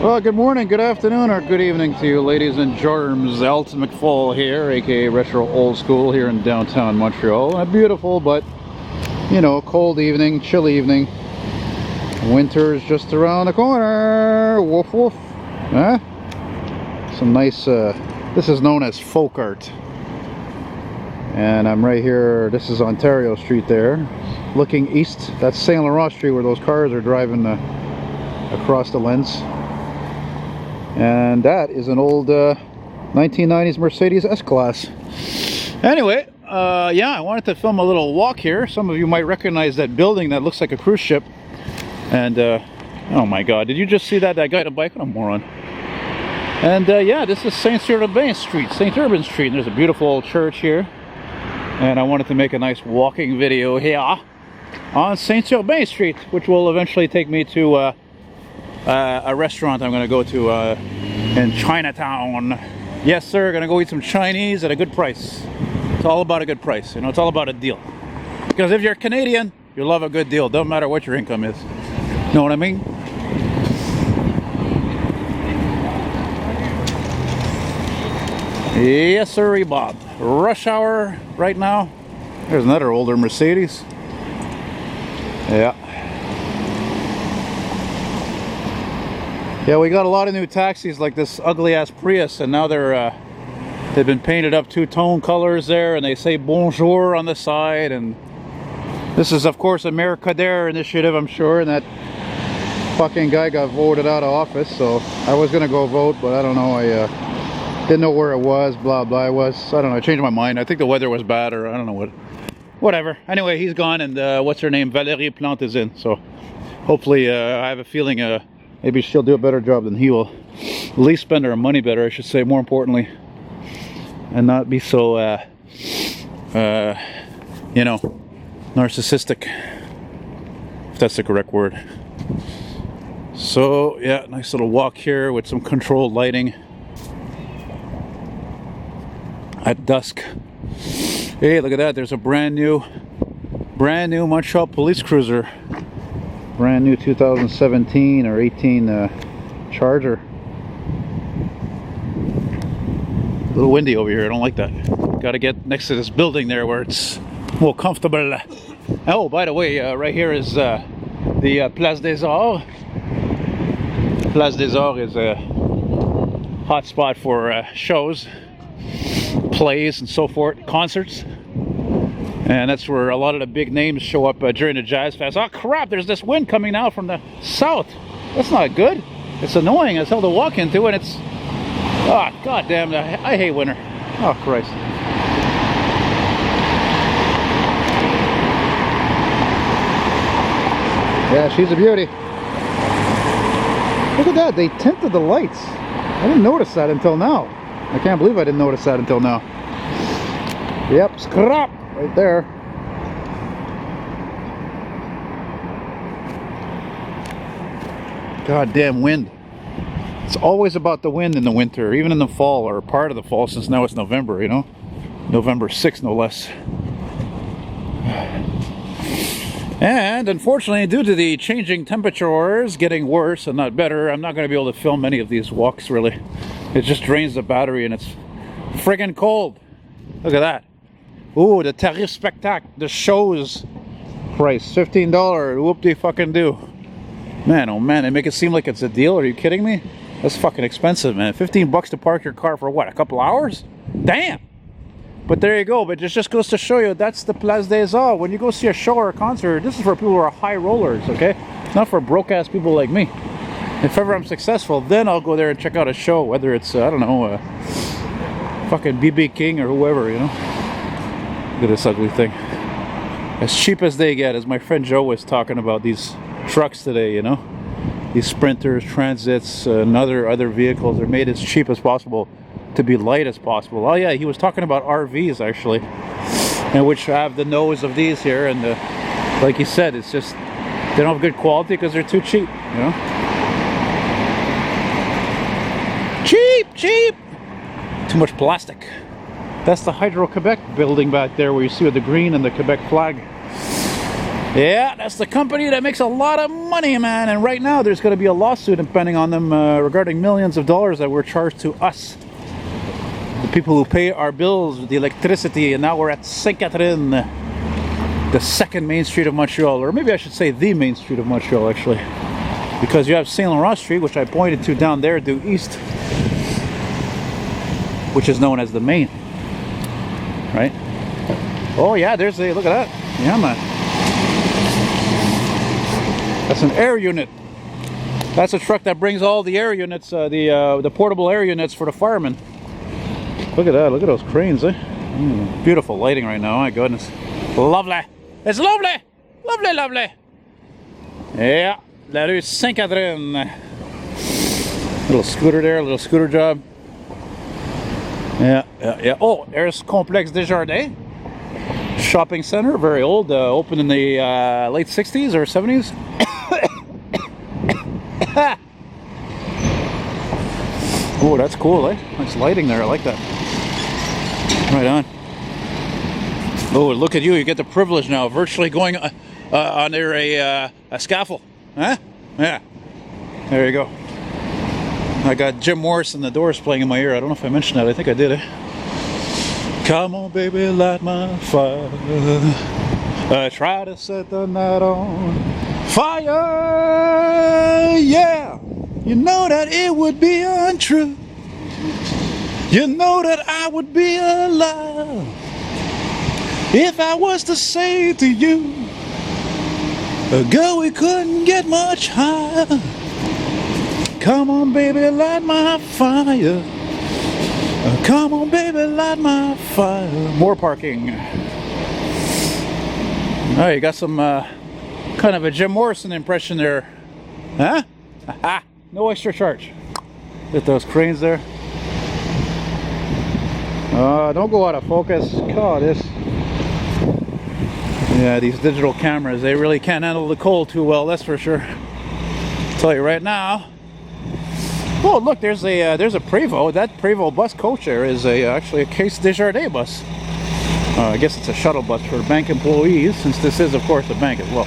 Well, good morning, good afternoon, or good evening to you, ladies and germs. Elton McFall here, aka Retro Old School, here in downtown Montreal. A beautiful, but you know, cold evening, chilly evening. Winter is just around the corner. Woof woof. Huh? Some nice. This is known as folk art, and I'm right here. This is Ontario Street there, looking east. That's Saint Laurent Street, where those cars are driving across the lens. And that is an old 1990s Mercedes S-Class. Anyway, yeah, I wanted to film a little walk here. Some of you might recognize that building that looks like a cruise ship. And, oh my god, did you just see that? That guy on a bike? What a moron. And, yeah, this is Urbain Street, St. Urbain Street. And there's a beautiful old church here. And I wanted to make a nice walking video here on St. Urbain Street, which will eventually take me to a restaurant I'm going to go to in Chinatown. Yes, sir, going to go eat some Chinese at a good price. It's all about a good price, you know, it's all about a deal. Because if you're Canadian, you love a good deal. Don't matter what your income is. Know what I mean? Yes, sir, Bob. Rush hour right now. There's another older Mercedes. Yeah. Yeah, we got a lot of new taxis like this ugly ass Prius, and now they've been painted up two-tone colors there, and they say bonjour on the side. And this is of course a Mayor Kader initiative, I'm sure, and that fucking guy got voted out of office, so I was gonna go vote, but I don't know, I didn't know where it was, blah blah. I don't know, I changed my mind. I think the weather was bad, or I don't know whatever. Anyway, he's gone, and what's her name, Valérie Plante is in, so hopefully I have a feeling maybe she'll do a better job than he will. At least spend her money better, I should say, more importantly. And not be so, you know, narcissistic. If that's the correct word. So, yeah, nice little walk here with some controlled lighting. At dusk. Hey, look at that. There's a brand new Montreal police cruiser. Brand new 2017 or 18 Charger. A little windy over here, I don't like that. Gotta get next to this building there where it's more comfortable. Oh, by the way, right here is the Place des Arts. Place des Arts is a hot spot for shows, plays and so forth, concerts. And that's where a lot of the big names show up during the Jazz Fest. Oh crap, there's this wind coming now from the south. That's not good. It's annoying as hell to walk into, and it's... Oh, god damn, I hate winter. Oh, Christ. Yeah, she's a beauty. Look at that, they tinted the lights. I didn't notice that until now. I can't believe I didn't notice that until now. Yep, scrap! Right there. Goddamn wind. It's always about the wind in the winter, even in the fall, or part of the fall, since now it's November, you know? November 6th, no less. And unfortunately, due to the changing temperatures getting worse and not better, I'm not going to be able to film any of these walks, really. It just drains the battery and it's friggin' cold. Look at that. Ooh, the tarif spectacle, the show's price, $15. Whoop-de-fucking-do. Man, oh man, they make it seem like it's a deal. Are you kidding me? That's fucking expensive, man. 15 bucks to park your car for what, a couple hours? Damn! But there you go. But it just goes to show you, that's the Place des Arts. When you go see a show or a concert, this is for people who are high rollers, okay? It's not for broke-ass people like me. If ever I'm successful, then I'll go there and check out a show, whether it's, I don't know, fucking BB King or whoever, you know? Look at this ugly thing. As cheap as they get, as my friend Joe was talking about these trucks today, you know? These Sprinters, Transits, and other vehicles are made as cheap as possible to be light as possible. Oh yeah, he was talking about RVs actually, and which have the nose of these here, and like he said, it's just, they don't have good quality because they're too cheap, you know? Cheap! Too much plastic. That's the Hydro-Quebec building back there where you see with the green and the Quebec flag. Yeah, that's the company that makes a lot of money, man. And right now there's going to be a lawsuit impending on them regarding millions of dollars that were charged to us, the people who pay our bills with the electricity. And now we're at Sainte-Catherine, the second main street of Montreal, or maybe I should say the main street of Montreal, actually, because you have Saint Laurent Street, which I pointed to down there due east, which is known as the main, right? Oh yeah, there's a, look at that. Yeah, man. That's an air unit. That's a truck that brings all the air units, the portable air units for the firemen. Look at that. Look at those cranes, eh? Beautiful lighting right now. My goodness, lovely. It's lovely, lovely, lovely. Yeah, la rue Sainte-Catherine. Little scooter there, little scooter job. Yeah, yeah, yeah. Oh, there's Complexe Desjardins shopping center, very old, opened in the late 60s or 70s. Oh, that's cool, eh? Nice lighting there, I like that. Right on. Oh, look at you, you get the privilege now, virtually going under a scaffold. Huh? Yeah. There you go. I got Jim Morrison, The Doors playing in my ear. I don't know if I mentioned that, I think I did, eh? Come on, baby, light my fire. I try to set the night on fire. Yeah, you know that it would be untrue. You know that I would be a liar if I was to say to you, girl, we couldn't get much higher. Come on, baby, light my fire. Come on, baby, light my fire. More parking. Oh, you got some kind of a Jim Morrison impression there. Huh? Aha. No extra charge. Get those cranes there. Don't go out of focus. God, this. Yeah, these digital cameras, they really can't handle the cold too well, that's for sure. I'll tell you right now. Oh, look, there's a Prévost. That Prévost bus coach there is actually a Case Desjardins bus. I guess it's a shuttle bus for bank employees, since this is, of course, a bank as well.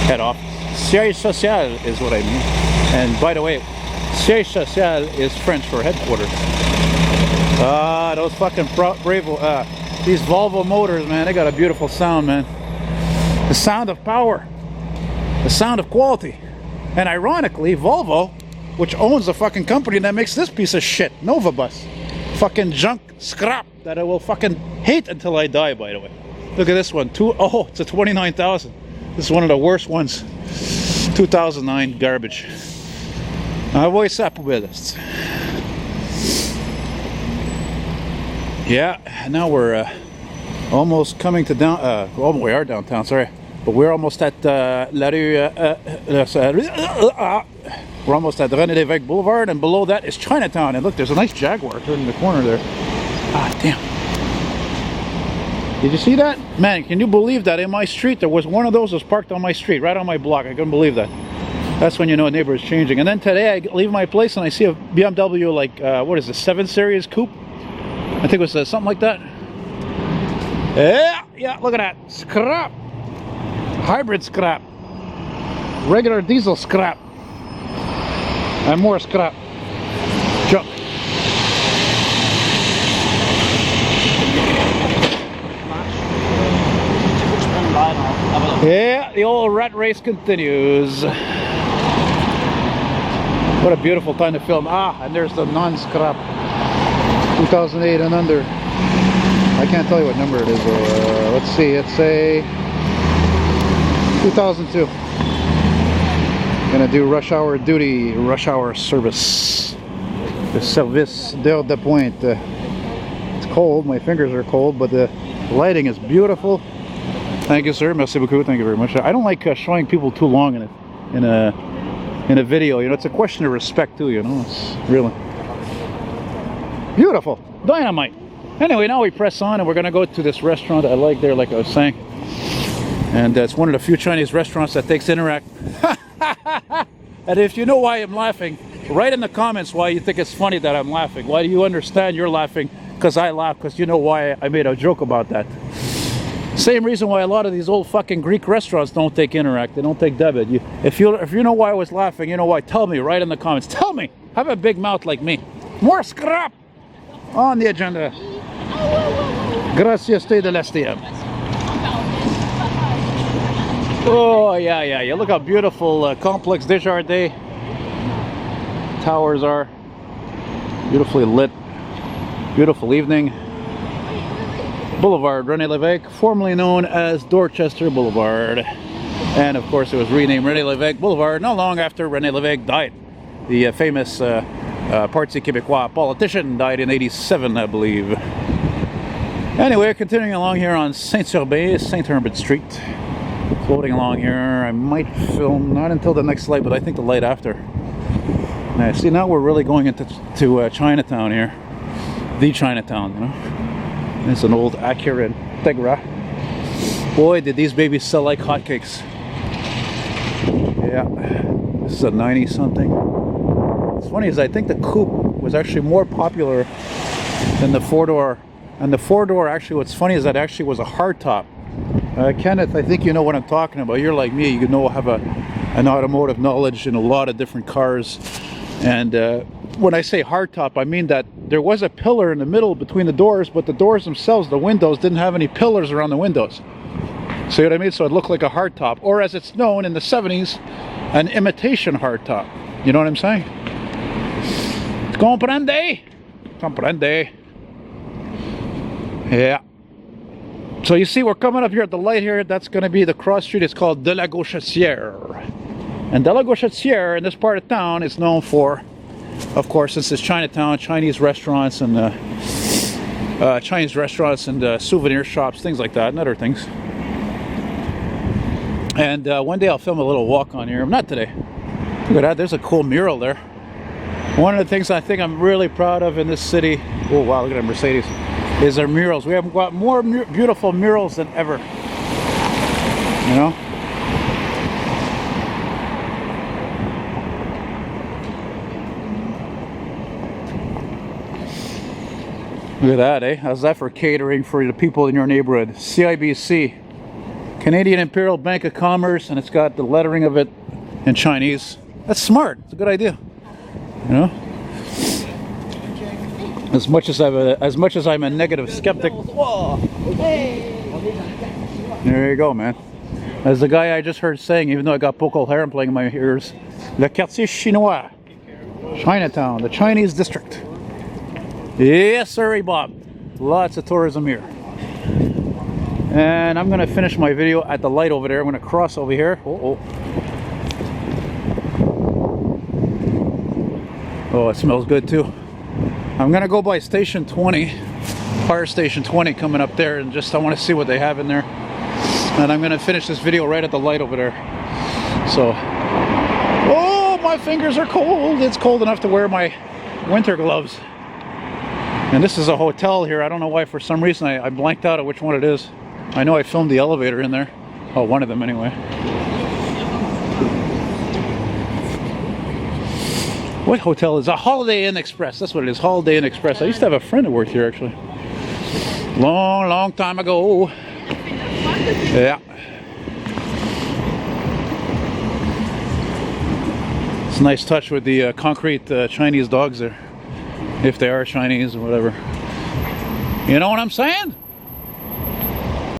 Head office. Siège social is what I mean. And by the way, siège social is French for headquarters. Those fucking Prévost, these Volvo motors, man, they got a beautiful sound, man. The sound of power. The sound of quality. And ironically, Volvo, which owns the fucking company that makes this piece of shit, Nova Bus. Fucking junk scrap that I will fucking hate until I die, by the way. Look at this one. Oh, it's a 29,000. This is one of the worst ones. 2009 garbage. Voi sapubedast. Yeah, now we're almost coming to down. Well, we are downtown, sorry. But we're almost at La Rue. We're almost at René Lévesque Boulevard, and below that is Chinatown. And look, there's a nice Jaguar turning the corner there. Ah, damn. Did you see that? Man, can you believe that in my street there was one of those that was parked on my street, right on my block? I couldn't believe that. That's when you know a neighbor is changing. And then today I leave my place and I see a BMW, like, what is it, 7 Series Coupe? I think it was something like that. Yeah, look at that. Scrap. Hybrid scrap. Regular diesel scrap. And more scrap. Junk. Yeah, the old rat race continues. What a beautiful time to film. Ah, and there's the non-scrap. 2008 and under. I can't tell you what number it is. Let's see, it's a 2002. Gonna do rush hour duty, rush hour service. The service d'heure de pointe. It's cold, my fingers are cold, but the lighting is beautiful. Thank you, sir. Merci beaucoup. Thank you very much. I don't like showing people too long in a video. You know, it's a question of respect too. You know, it's really beautiful, dynamite. Anyway, now we press on, and we're gonna go to this restaurant I like there, like I was saying. And it's one of the few Chinese restaurants that takes Interac. And if you know why I'm laughing, write in the comments why you think it's funny that I'm laughing. Why do you understand you're laughing? Because I laugh, because you know why I made a joke about that. Same reason why a lot of these old fucking Greek restaurants don't take Interact. They don't take debit. If you know why I was laughing, you know why. Tell me right in the comments. Tell me. Have a big mouth like me. More scrap on the agenda. Gracias de l'Estiem. Oh yeah. Look how beautiful Complex Desjardins towers are. Beautifully lit. Beautiful evening. Boulevard René Lévesque, formerly known as Dorchester Boulevard, and of course it was renamed René Lévesque Boulevard not long after René Lévesque died. The famous Parti Québécois politician died in '87, I believe. Anyway, continuing along here on Saint-Urbain, Saint-Urbain Street, floating along here. I might film not until the next light, but I think the light after. Now, see, now we're really going into Chinatown here, the Chinatown, you know. It's an old Acura Integra. Boy, did these babies sell like hotcakes. Yeah, this is a 90 something. What's funny is I think the coupe was actually more popular than the four-door. And the four-door, actually, what's funny is that actually was a hardtop. Kenneth, I think you know what I'm talking about. You're like me, you know, have an automotive knowledge in a lot of different cars. And when I say hardtop, I mean that there was a pillar in the middle between the doors, but the doors themselves, the windows, didn't have any pillars around the windows. See what I mean? So it looked like a hardtop, or as it's known in the 70s, an imitation hardtop. You know what I'm saying? Comprende? Comprende. Yeah. So you see, we're coming up here at the light here. That's going to be the cross street. It's called De la Gauchetière. And De la Gauchetière in this part of town is known for, of course, since it's Chinatown, Chinese restaurants and souvenir shops, things like that, and other things. And one day I'll film a little walk on here. Not today. Look at that. There's a cool mural there. One of the things I think I'm really proud of in this city, oh wow, look at that Mercedes, is our murals. We have got more beautiful murals than ever. You know? Look at that, eh? How's that for catering for the people in your neighborhood? CIBC, Canadian Imperial Bank of Commerce, and it's got the lettering of it in Chinese. That's smart. It's a good idea. You know? As much as I'm a negative skeptic. There you go, man. As the guy I just heard saying, even though I got Boko Haram playing in my ears, Le Quartier Chinois, Chinatown, the Chinese district. Yes, sir, Bob. Lots of tourism here. And I'm going to finish my video at the light over there. I'm going to cross over here. Oh, it smells good too. I'm going to go by Station 20, Fire Station 20 coming up there, and just I want to see what they have in there. And I'm going to finish this video right at the light over there. So, oh, my fingers are cold. It's cold enough to wear my winter gloves. And this is a hotel here. I don't know why, for some reason I blanked out at which one it is. I know I filmed the elevator in there. Oh, one of them anyway. What hotel is a Holiday Inn Express? That's what it is, Holiday Inn Express. I used to have a friend who worked here actually. Long time ago. Yeah. It's a nice touch with the concrete Chinese dogs there. If they are Chinese or whatever. You know what I'm saying?